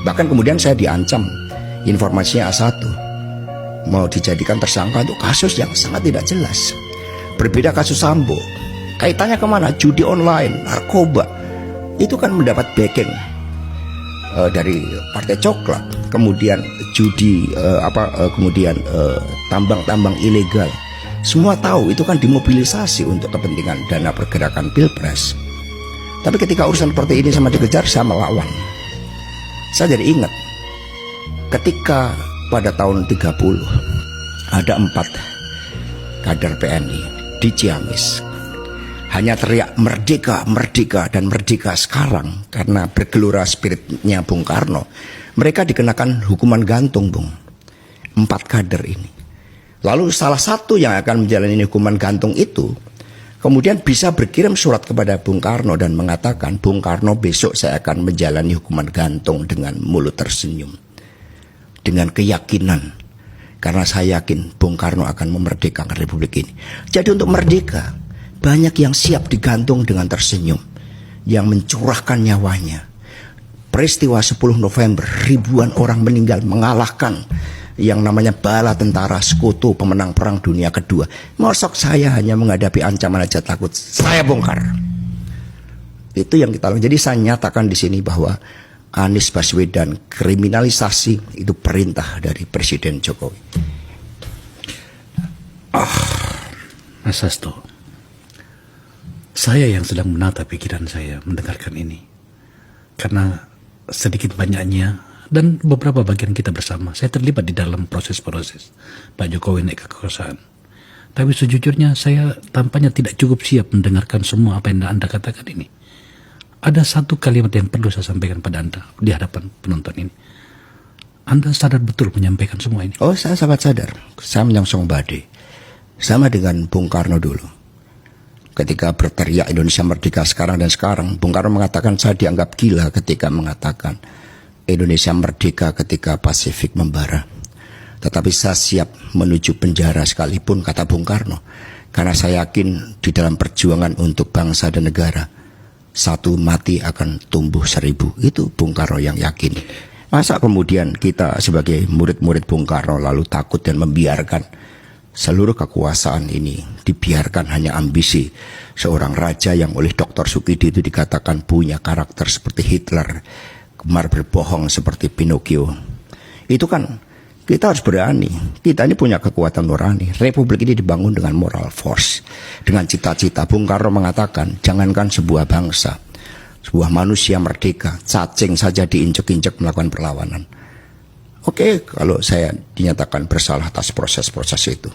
Bahkan kemudian saya diancam, informasinya A1, mau dijadikan tersangka untuk kasus yang sangat tidak jelas. Berbeda kasus Sambo, kaitannya kemana? Judi online, narkoba. Itu kan mendapat backing dari Partai Coklat, kemudian judi, kemudian tambang-tambang ilegal. Semua tahu itu kan dimobilisasi untuk kepentingan dana pergerakan Pilpres. Tapi ketika urusan seperti ini sama dikejar, saya melawan. Saya jadi ingat ketika pada tahun 30 ada 4 kader PNI di Ciamis hanya teriak merdeka, merdeka, dan merdeka sekarang karena bergelora spiritnya Bung Karno. Mereka dikenakan hukuman gantung, Bung. 4 kader ini. Lalu salah satu yang akan menjalani hukuman gantung itu kemudian bisa berkirim surat kepada Bung Karno dan mengatakan, Bung Karno, besok saya akan menjalani hukuman gantung dengan mulut tersenyum, dengan keyakinan, karena saya yakin Bung Karno akan memerdekakan Republik ini. Jadi untuk merdeka, banyak yang siap digantung dengan tersenyum, yang mencurahkan nyawanya. Peristiwa 10 November, ribuan orang meninggal mengalahkan yang namanya bala tentara sekutu pemenang Perang Dunia Kedua. Mosok saya hanya menghadapi ancaman aja takut, saya bongkar. Itu yang kita lakukan. Jadi saya nyatakan di sini bahwa Anies Baswedan kriminalisasi itu perintah dari Presiden Jokowi. Mas Hasto, saya yang sedang menata pikiran saya mendengarkan ini, karena sedikit banyaknya dan beberapa bagian kita bersama, saya terlibat di dalam proses-proses Pak Jokowi naik kekuasaan. Tapi sejujurnya saya tampaknya tidak cukup siap mendengarkan semua apa yang Anda katakan ini. Ada satu kalimat yang perlu saya sampaikan pada Anda di hadapan penonton ini. Anda sadar betul menyampaikan semua ini? Oh, saya sangat sadar. Saya menyongsong badai. Sama dengan Bung Karno dulu. Ketika berteriak Indonesia merdeka sekarang dan sekarang, Bung Karno mengatakan saya dianggap gila ketika mengatakan Indonesia merdeka ketika Pasifik membara. Tetapi saya siap menuju penjara sekalipun, kata Bung Karno, karena saya yakin di dalam perjuangan untuk bangsa dan negara, satu mati akan tumbuh 1000. Itu Bung Karno yang yakin. Masa kemudian kita sebagai murid-murid Bung Karno lalu takut dan membiarkan seluruh kekuasaan ini dibiarkan hanya ambisi seorang raja yang oleh Dr. Sukidi itu dikatakan punya karakter seperti Hitler, gemar berbohong seperti Pinocchio. Itu kan kita harus berani. Kita ini punya kekuatan nurani. Republik ini dibangun dengan moral force, dengan cita-cita. Bung Karno mengatakan, jangankan sebuah bangsa, sebuah manusia merdeka, cacing saja diinjek-injek melakukan perlawanan. Oke, kalau saya dinyatakan bersalah atas proses-proses itu,